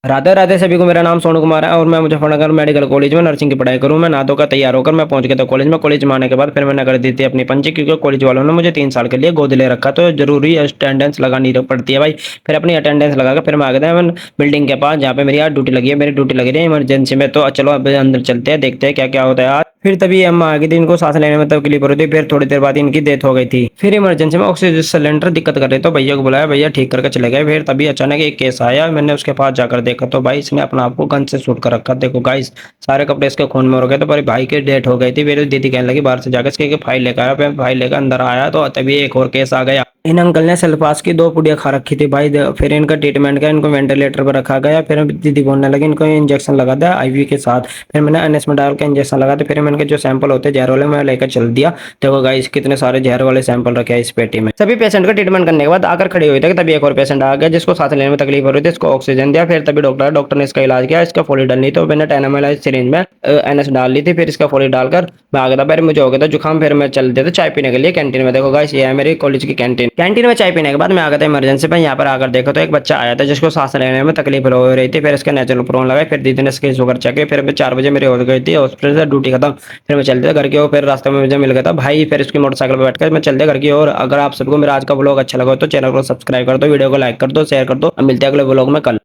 राधे राधे सभी को। मेरा नाम सोनू कुमार है और मैं मुजफ्फरनगर मेडिकल कॉलेज में नर्सिंग की पढ़ाई करूँ। मैं नहा धोकर तैयार होकर मैं पहुंच गया था कॉलेज में। कॉलेज में आने के बाद फिर मैंने कर दी थी अपनी पंची, क्योंकि कॉलेज वालों ने मुझे 3 साल के लिए गोद ले रखा, तो जरूरी अटेंडेंस लगानी पड़ती है भाई। फिर अपनी अटेंडेंस लगा कर फिर मैं आ गया था बिल्डिंग के पास, जहाँ पे मेरी आज ड्यूटी लगी है। मेरी ड्यूटी लगी है इमरजेंसी में, तो चलो अब अंदर चलते हैं, देखते हैं क्या क्या होता है आज। फिर तभी अम्मा आ गई थी, इनको सांस लेने में तकलीफ हो रही थी। फिर थोड़ी देर बाद इनकी डेथ हो गई थी। फिर इमरजेंसी में ऑक्सीजन सिलेंडर दिक्कत कर रहे, तो भैया को बुलाया, भैया ठीक करके चले गए। फिर तभी अचानक एक केस आया, मैंने उसके पास जाकर देखा तो भाई इसने अपना आप को गन से शूट कर रखा। देखो गाइस, सारे कपड़े इसके खून में हो गए। तो मेरे भाई की डेथ हो गई थी। मेरी दीदी कहने लगी बाहर से जाकर इसके फाइल लेकर आया। फिर फाइल लेकर अंदर आया तो तभी एक और केस आ गया। इन अंकल ने सल्फास की 2 पुड़िया खा रखी थी भाई। फिर इनका ट्रीटमेंट किया, इनको वेंटिलेटर पर रखा गया। फिर दीदी बोलने लगी इनको इंजेक्शन लगा दिया आईवी के साथ। फिर मैंने एनएस में डाल के इंजेक्शन लगा दिया। फिर मैंने जो सैंपल होते हैं जहर वाले मैं लेकर चल दिया। देखो गाइस कितने सारे जहर वाले सैंपल रखे हैं इस पेटी में। सभी पेशेंट का ट्रीटमेंट करने के बाद आकर खड़ी हुई थी, तभी एक और पेशेंट आ गया जिसको सांस लेने में तकलीफ हो रही थी। इसको ऑक्सीजन दिया। फिर तभी डॉक्टर ने इसका इलाज किया। इसका फोली डालनी तो मैंने 10 ml सिरिंज में एनएस डाल ली थी। फिर इसका फोली डालकर मैं आ गया था। फिर मुझे हो गया था जुकाम। फिर मैं चल दिया था चाय पीने के लिए कैंटीन में। देखो गाइस ये है मेरी कॉलेज की कैंटीन। कैंटीन में चाय पीने के बाद मैं आ गया था इमरजेंसी पे। यहाँ पर आकर देखो तो एक बच्चा आया था जिसको सांस लेने में तकलीफ हो रही थी। फिर इसके नेचुरल प्रोन लगाए। फिर दीदी ने इसकी शुगर चेक की। फिर मैं 4 बजे मेरी हो गई थी हॉस्पिटल से ड्यूटी खत्म। फिर मैं चल दिया घर की ओर। फिर रास्ते में मुझे मिल गया था भाई। फिर इसकी मोटरसाइकिल पर बैठकर मैं चल दिया घर की ओर। अगर आप सबको मेरा आज का ब्लॉग अच्छा लगा तो चैनल को सब्सक्राइब कर दो, वीडियो को लाइक कर दो, शेयर कर दो। अब मिलते हैं अगले ब्लॉग में कल।